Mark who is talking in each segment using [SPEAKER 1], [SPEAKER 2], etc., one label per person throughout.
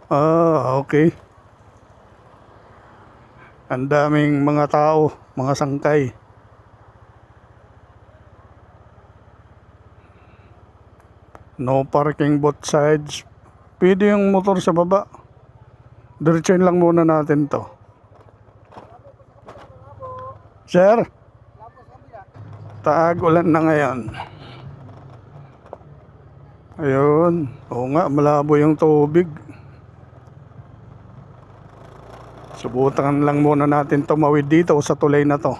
[SPEAKER 1] Okay. Ang daming mga tao, mga sangkay. No parking both sides. Pwede yung motor sa baba. Diretsahin lang muna natin to. Sir, tag-ulan na ngayon. Ayun. Oo nga, malabo yung tubig. Subukan lang muna natin tumawid dito sa tulay na to.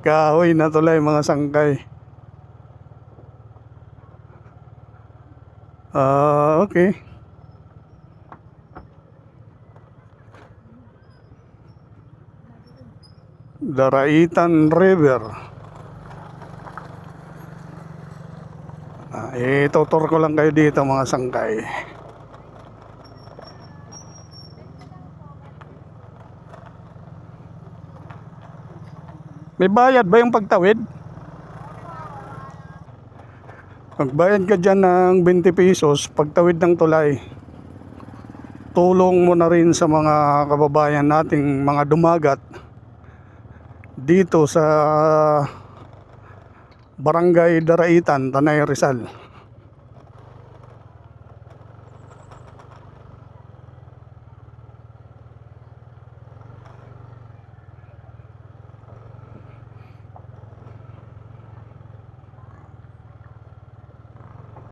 [SPEAKER 1] Kahoy na tulay, mga sangkay. Okay. Daraitan River. Itutur ko lang kayo dito, mga sangkay. May bayad ba yung pagtawid? Magbayad ka dyan ng 20 pesos pagtawid ng tulay. Tulong mo na rin sa mga kababayan nating mga dumagat dito sa Barangay Daraitan, Tanay Rizal.